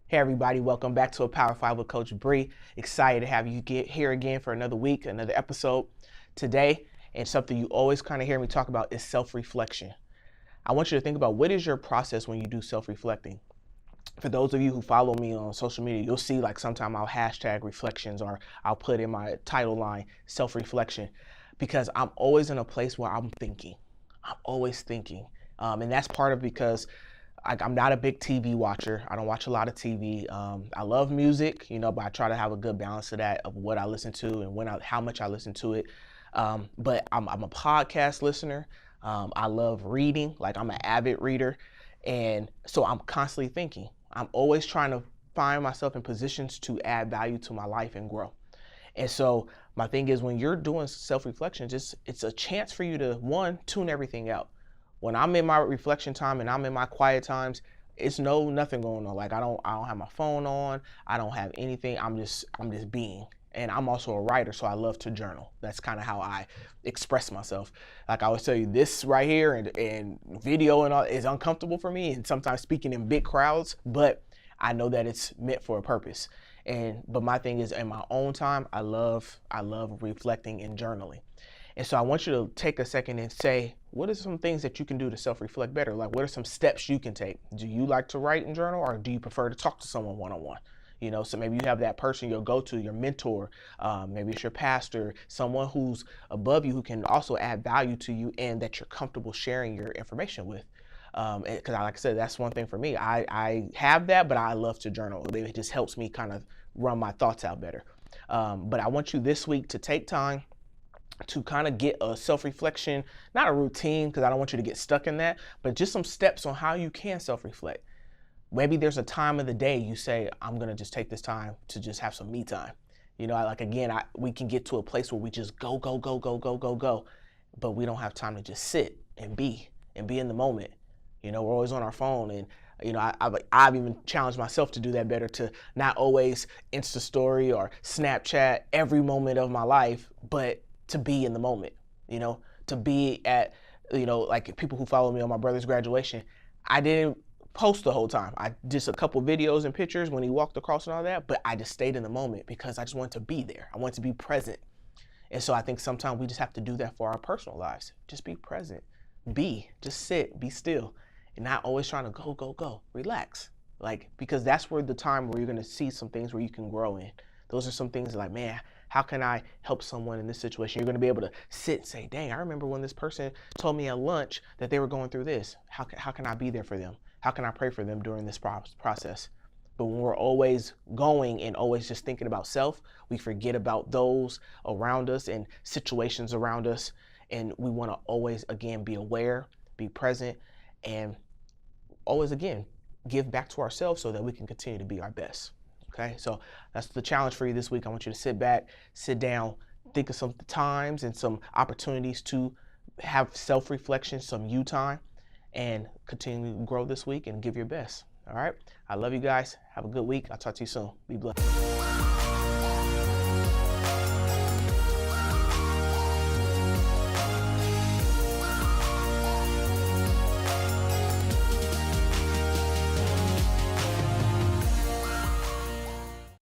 Hey everybody, welcome back to A Power 5 with Coach Bree. Excited to have you get here again for another week, another episode today. And something you always kind of hear me talk about is self-reflection. I want you to think about, what is your process when you do self-reflecting? For those of you who follow me on social media, you'll see like sometimes I'll hashtag reflections, or I'll put in my title line self-reflection, because I'm always in a place where I'm thinking. I'm always thinking. And that's part of because I'm not a big TV watcher. I don't watch a lot of TV. I love music, but I try to have a good balance of that, of what I listen to and how much I listen to it. But I'm a podcast listener. I love reading. Like, I'm an avid reader. And so I'm constantly thinking. I'm always trying to find myself in positions to add value to my life and grow. And so my thing is, when you're doing self-reflection, it's a chance for you to, one, tune everything out. When I'm in my reflection time and I'm in my quiet times, it's nothing going on. Like, I don't have my phone on. I don't have anything. I'm just being. And I'm also a writer, so I love to journal. That's kind of how I express myself. Like, I always tell you, this right here and video and all is uncomfortable for me, and sometimes speaking in big crowds, but I know that it's meant for a purpose. But my thing is, in my own time, I love reflecting and journaling. And so I want you to take a second and say, what are some things that you can do to self-reflect better? Like, what are some steps you can take? Do you like to write and journal, or do you prefer to talk to someone one-on-one? So maybe you have that person you'll go to, your mentor, maybe it's your pastor, someone who's above you who can also add value to you and that you're comfortable sharing your information with. Because like I said, that's one thing for me. I have that, but I love to journal. It just helps me kind of run my thoughts out better. But I want you this week to take time to kind of get a self-reflection, not a routine, because I don't want you to get stuck in that, but just some steps on how you can self-reflect. Maybe there's a time of the day you say, I'm going to just take this time to just have some me time. We can get to a place where we just go, but we don't have time to just sit and be in the moment. We're always on our phone, and I've even challenged myself to do that better, to not always Insta story or Snapchat every moment of my life, but to be in the moment, to be at, like people who follow me on my brother's graduation. I didn't post the whole time. I just a couple videos and pictures when he walked across and all that, but I just stayed in the moment because I just wanted to be there. I wanted to be present. And so I think sometimes we just have to do that for our personal lives. Just be present, just sit, be still, and not always trying to go, relax. Because that's where the time where you're going to see some things where you can grow in. Those are some things like, man, how can I help someone in this situation? You're going to be able to sit and say, dang, I remember when this person told me at lunch that they were going through this. How can I be there for them? How can I pray for them during this process? But when we're always going and always just thinking about self, we forget about those around us and situations around us. And we want to always, again, be aware, be present, and always, again, give back to ourselves so that we can continue to be our best. Okay, so that's the challenge for you this week. I want you to sit back, sit down, think of some times and some opportunities to have self-reflection, some you time, and continue to grow this week and give your best. All right, I love you guys. Have a good week. I'll talk to you soon. Be blessed.